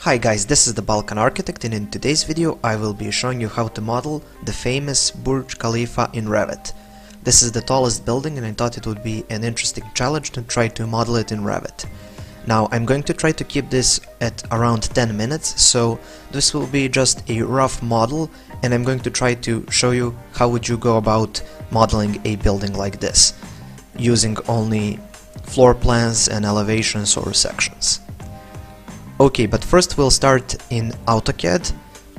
Hi guys, this is the Balkan Architect, and in today's video I will be showing you how to model the famous Burj Khalifa in Revit. This is the tallest building and I thought it would be an interesting challenge to try to model it in Revit. Now I'm going to try to keep this at around 10 minutes, so this will be just a rough model and I'm going to try to show you how would you go about modeling a building like this, using only floor plans and elevations or sections. Okay, but first we'll start in AutoCAD.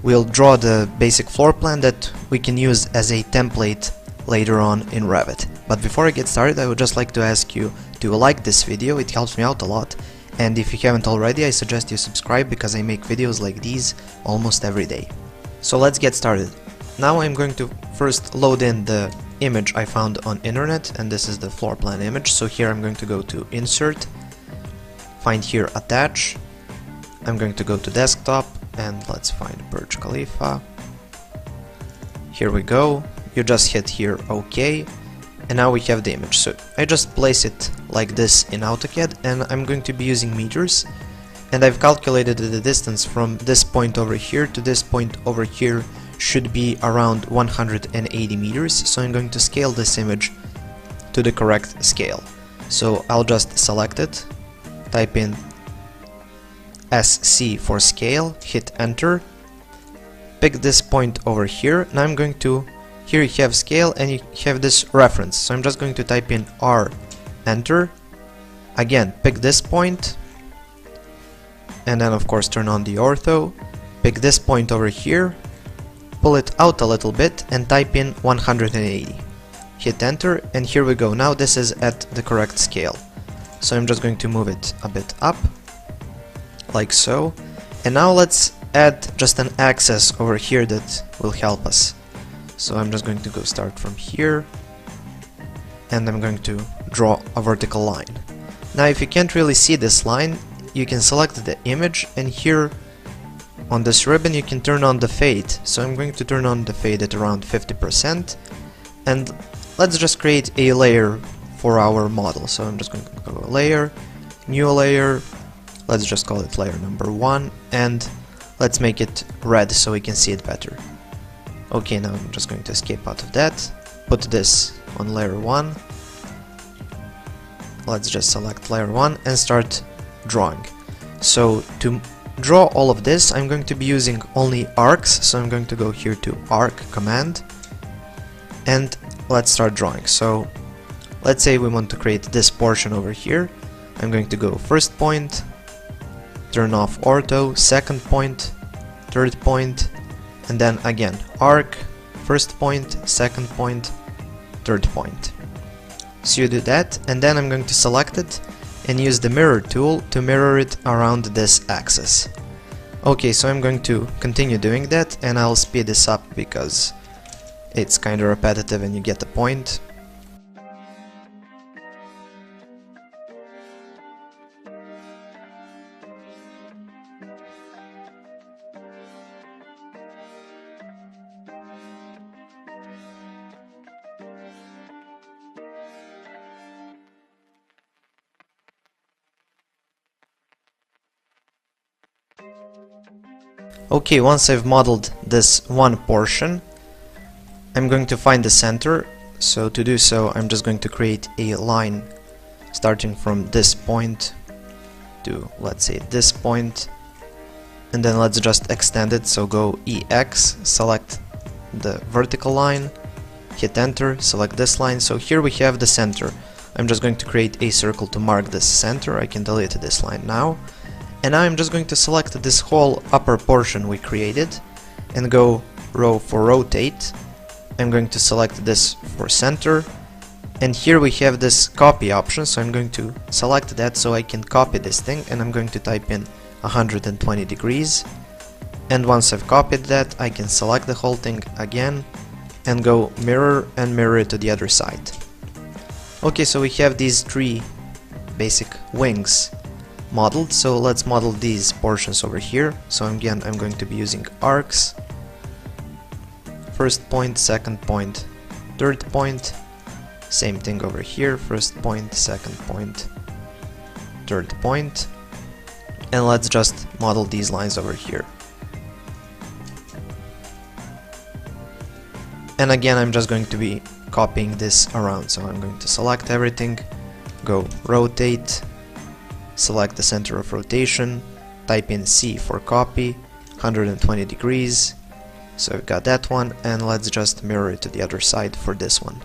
We'll draw the basic floor plan that we can use as a template later on in Revit. But before I get started, I would just like to ask you to like this video, it helps me out a lot. And if you haven't already, I suggest you subscribe because I make videos like these almost every day. So let's get started. Now I'm going to first load in the image I found on internet, and this is the floor plan image. So here I'm going to go to Insert, find here Attach. I'm going to go to Desktop and let's find Burj Khalifa. Here we go. You just hit here OK, and now we have the image. So I just place it like this in AutoCAD, and I'm going to be using meters, and I've calculated that the distance from this point over here to this point over here should be around 180 meters. So I'm going to scale this image to the correct scale. So I'll just select it, type in SC for scale, hit enter, pick this point over here. Now I'm going to, here you have scale and you have this reference, so I'm just going to type in R, enter, again pick this point, and then of course turn on the ortho, pick this point over here, pull it out a little bit and type in 180, hit enter, and here we go. Now this is at the correct scale, so I'm just going to move it a bit up like so, and now let's add just an axis over here that will help us. So I'm just going to go start from here and I'm going to draw a vertical line. Now if you can't really see this line, you can select the image, and here on this ribbon you can turn on the fade. So I'm going to turn on the fade at around 50%, and let's just create a layer for our model. So I'm just going to go layer, new layer, let's just call it layer number 1, and let's make it red so we can see it better. Okay, now I'm just going to escape out of that, put this on layer 1, let's just select layer 1 and start drawing. So to draw all of this I'm going to be using only arcs, so I'm going to go here to arc command and let's start drawing. So let's say we want to create this portion over here. I'm going to go first point, turn off ortho, second point, third point, and then again arc, first point, second point, third point. So you do that, and then I'm going to select it and use the mirror tool to mirror it around this axis. Okay, so I'm going to continue doing that, and I'll speed this up because it's kind of repetitive and you get the point. Okay, once I've modeled this one portion, I'm going to find the center. So to do so, I'm just going to create a line starting from this point to, let's say, this point, and then let's just extend it. So go EX, select the vertical line, hit enter, select this line. So here we have the center. I'm just going to create a circle to mark this center. I can delete this line now. And now I'm just going to select this whole upper portion we created and go row for rotate. I'm going to select this for center, and here we have this copy option, so I'm going to select that so I can copy this thing, and I'm going to type in 120 degrees, and once I've copied that I can select the whole thing again and go mirror and mirror it to the other side. Okay, so we have these three basic wings modeled, so let's model these portions over here. So again I'm going to be using arcs, first point, second point, third point, same thing over here, first point, second point, third point, and let's just model these lines over here. And again, I'm just going to be copying this around, so I'm going to select everything, go rotate, select the center of rotation, type in C for copy, 120 degrees, so we've got that one, and let's just mirror it to the other side for this one.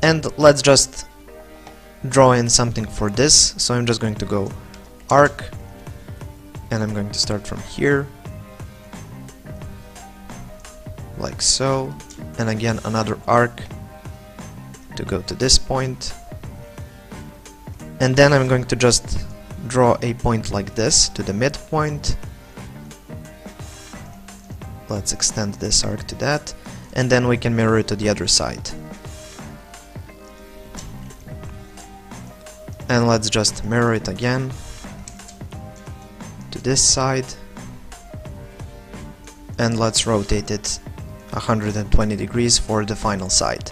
And let's just draw in something for this, so I'm just going to go arc, and I'm going to start from here, like so, and again another arc to go to this point, and then I'm going to just draw a point like this to the midpoint. Let's extend this arc to that, and then we can mirror it to the other side. And let's just mirror it again to this side, and let's rotate it 120 degrees for the final side.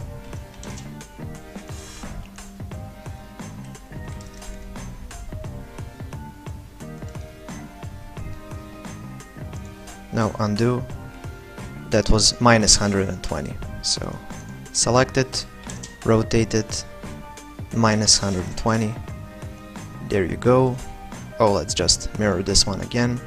Now undo, that was minus 120, so select it, rotate it, minus 120, there you go. Oh, let's just mirror this one again.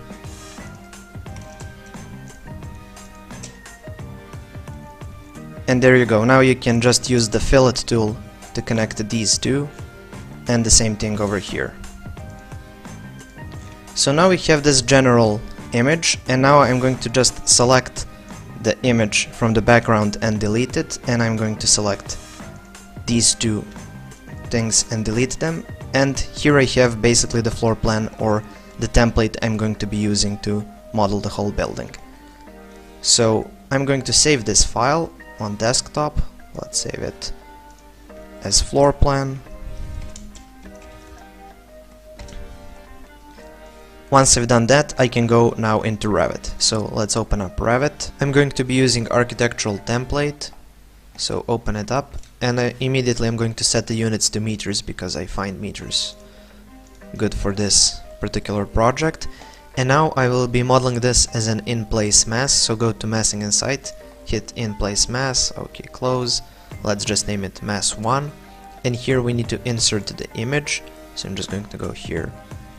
And there you go, now you can just use the fillet tool to connect these two, and the same thing over here. So now we have this general image, and now I'm going to just select the image from the background and delete it, and I'm going to select these two things and delete them, and here I have basically the floor plan or the template I'm going to be using to model the whole building. So I'm going to save this file on desktop, let's save it as floor plan. Once I've done that, I can go now into Revit. So let's open up Revit. I'm going to be using architectural template, so open it up, and immediately I'm going to set the units to meters because I find meters good for this particular project. And now I will be modeling this as an in-place mass, so go to Massing and Site, hit in-place mass, okay, close, let's just name it mass 1, and here we need to insert the image, so I'm just going to go here,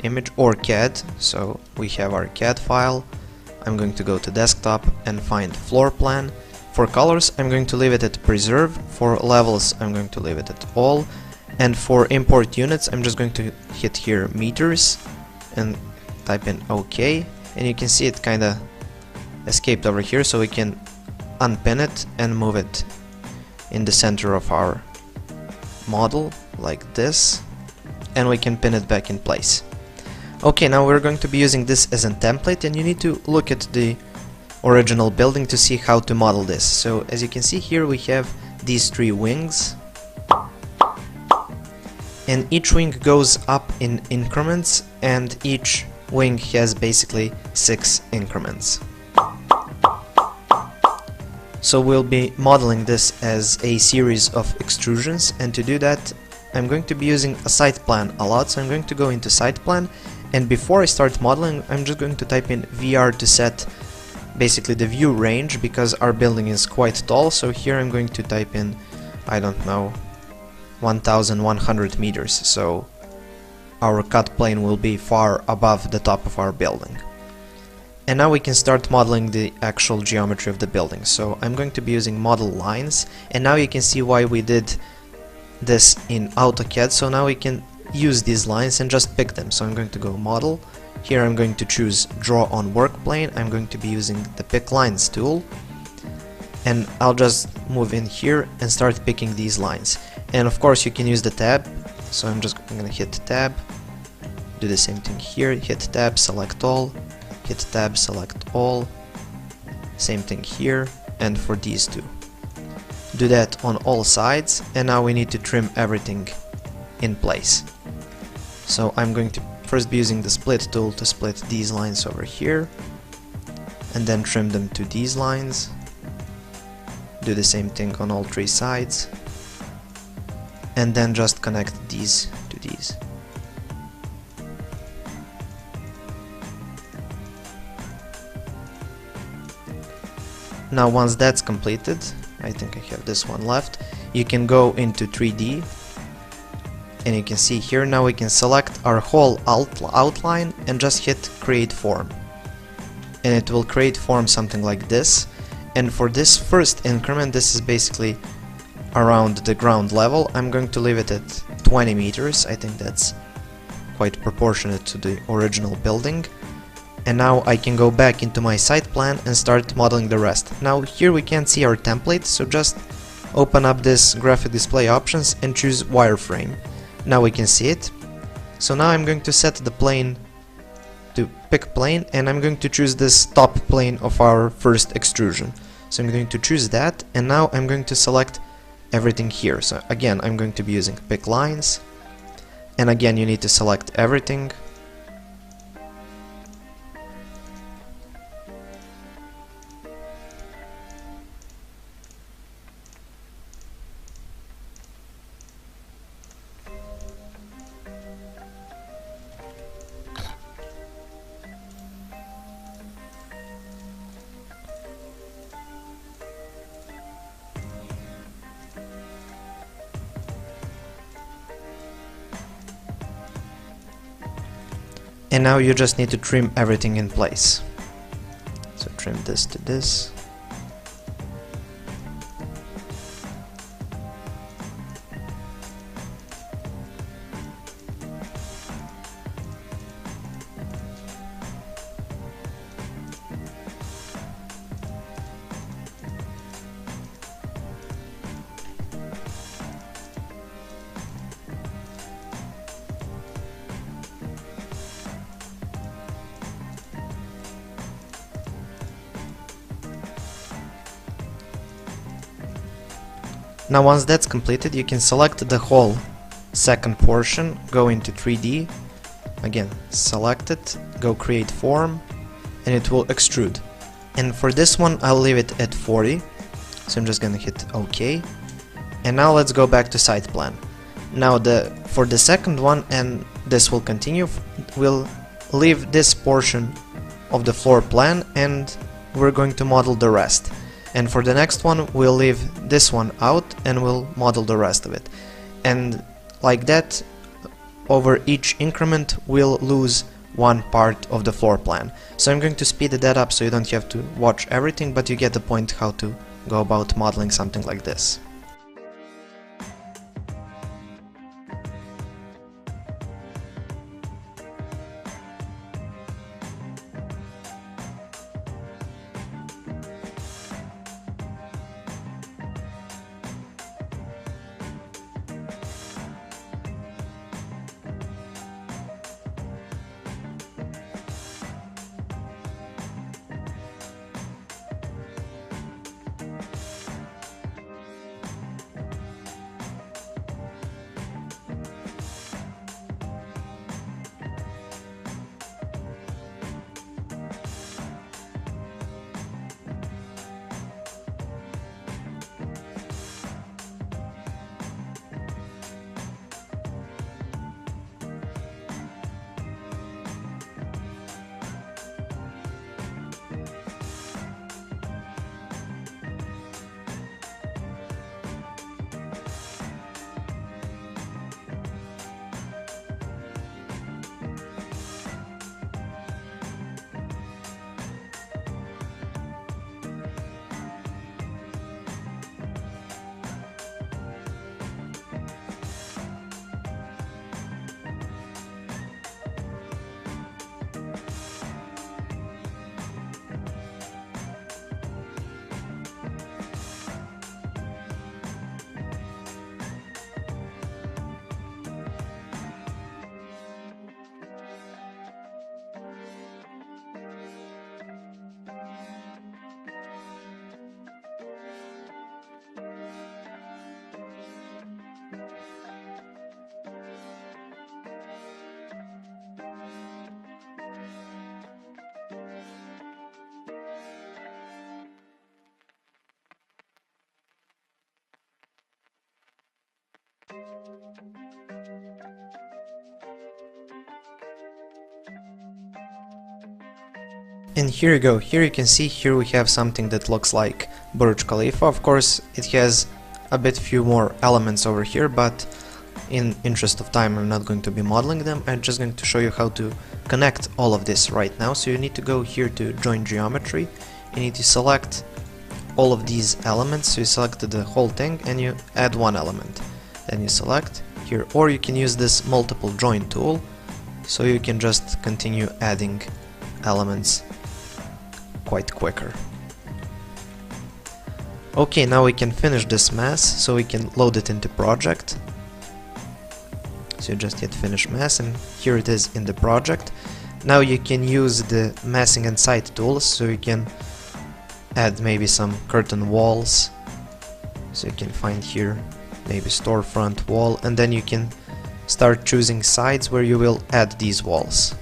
image or CAD, so we have our CAD file. I'm going to go to desktop and find floor plan. For colors I'm going to leave it at preserve, for levels I'm going to leave it at all, and for import units I'm just going to hit here meters and type in OK, and you can see it kinda escaped over here, so we can unpin it and move it in the center of our model like this, and we can pin it back in place. Okay, now we're going to be using this as a template, and you need to look at the original building to see how to model this. So as you can see here we have these three wings, and each wing goes up in increments, and each wing has basically 6 increments. So we'll be modeling this as a series of extrusions, and to do that I'm going to be using a site plan a lot, so I'm going to go into site plan, and before I start modeling I'm just going to type in VR to set basically the view range, because our building is quite tall, so here I'm going to type in, I don't know, 1100 meters, so our cut plane will be far above the top of our building. And now we can start modeling the actual geometry of the building. So I'm going to be using model lines, and now you can see why we did this in AutoCAD. So now we can use these lines and just pick them. So I'm going to go model. Here I'm going to choose draw on work plane. I'm going to be using the pick lines tool, and I'll just move in here and start picking these lines. And of course you can use the tab, so I'm going to hit tab, do the same thing here, hit tab, select all, hit tab, select all, same thing here, and for these two. Do that on all sides, and now we need to trim everything in place. So I'm going to first be using the split tool to split these lines over here, and then trim them to these lines. Do the same thing on all 3 sides, and then just connect these to these. Now once that's completed, I think I have this one left, you can go into 3D, and you can see here now we can select our whole outline and just hit create form, and it will create form something like this. And for this first increment, this is basically around the ground level, I'm going to leave it at 20 meters. I think that's quite proportionate to the original building. And now I can go back into my site plan and start modeling the rest. Now here we can't see our template, so just open up this graphic display options and choose wireframe. Now we can see it. So now I'm going to set the plane to pick plane, and I'm going to choose this top plane of our first extrusion. So I'm going to choose that, and now I'm going to select everything here. So again, I'm going to be using pick lines, and again you need to select everything. And now you just need to trim everything in place. So trim this to this. Now once that's completed, you can select the whole second portion, go into 3D, again select it, go create form, and it will extrude. And for this one I'll leave it at 40, so I'm just gonna hit OK. And now let's go back to site plan. Now for the second one, and this will continue, we'll leave this portion of the floor plan and we're going to model the rest. And for the next one, we'll leave this one out and we'll model the rest of it. And like that, over each increment, we'll lose one part of the floor plan. So I'm going to speed that up so you don't have to watch everything, but you get the point how to go about modeling something like this. And here you go, here you can see, here we have something that looks like Burj Khalifa. Of course it has a bit few more elements over here, but in interest of time I'm not going to be modeling them. I'm just going to show you how to connect all of this right now. So you need to go here to join geometry, you need to select all of these elements, so you select the whole thing and you add one element, then you select here, or you can use this multiple join tool, so you can just continue adding elements quite quicker. Okay, now we can finish this mass, so we can load it into project. So you just hit finish mass and here it is in the project. Now you can use the massing and site tools, so you can add maybe some curtain walls, so you can find here maybe storefront wall, and then you can start choosing sides where you will add these walls,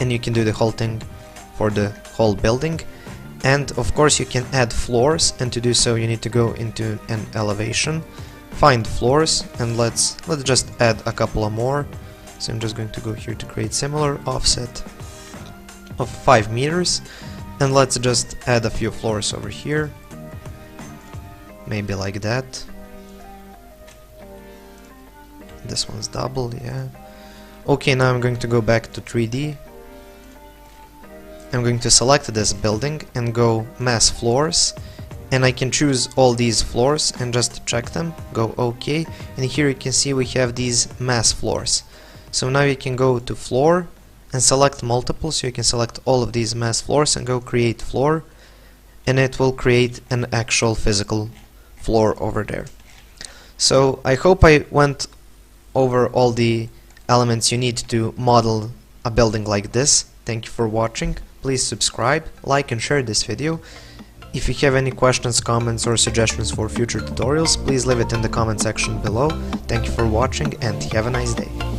and you can do the whole thing for the whole building. And of course you can add floors, and to do so you need to go into an elevation, find floors, and let's just add a couple of more. So I'm just going to go here to create similar offset of 5 meters, and let's just add a few floors over here, maybe like that. This one's double, yeah. Okay, now I'm going to go back to 3D. I'm going to select this building and go mass floors, and I can choose all these floors and just check them, go OK, and here you can see we have these mass floors. So now you can go to floor and select multiple, so you can select all of these mass floors and go create floor, and it will create an actual physical floor over there. So I hope I went over all the elements you need to model a building like this. Thank you for watching. Please subscribe, like and share this video. If you have any questions, comments or suggestions for future tutorials, please leave it in the comment section below. Thank you for watching and have a nice day.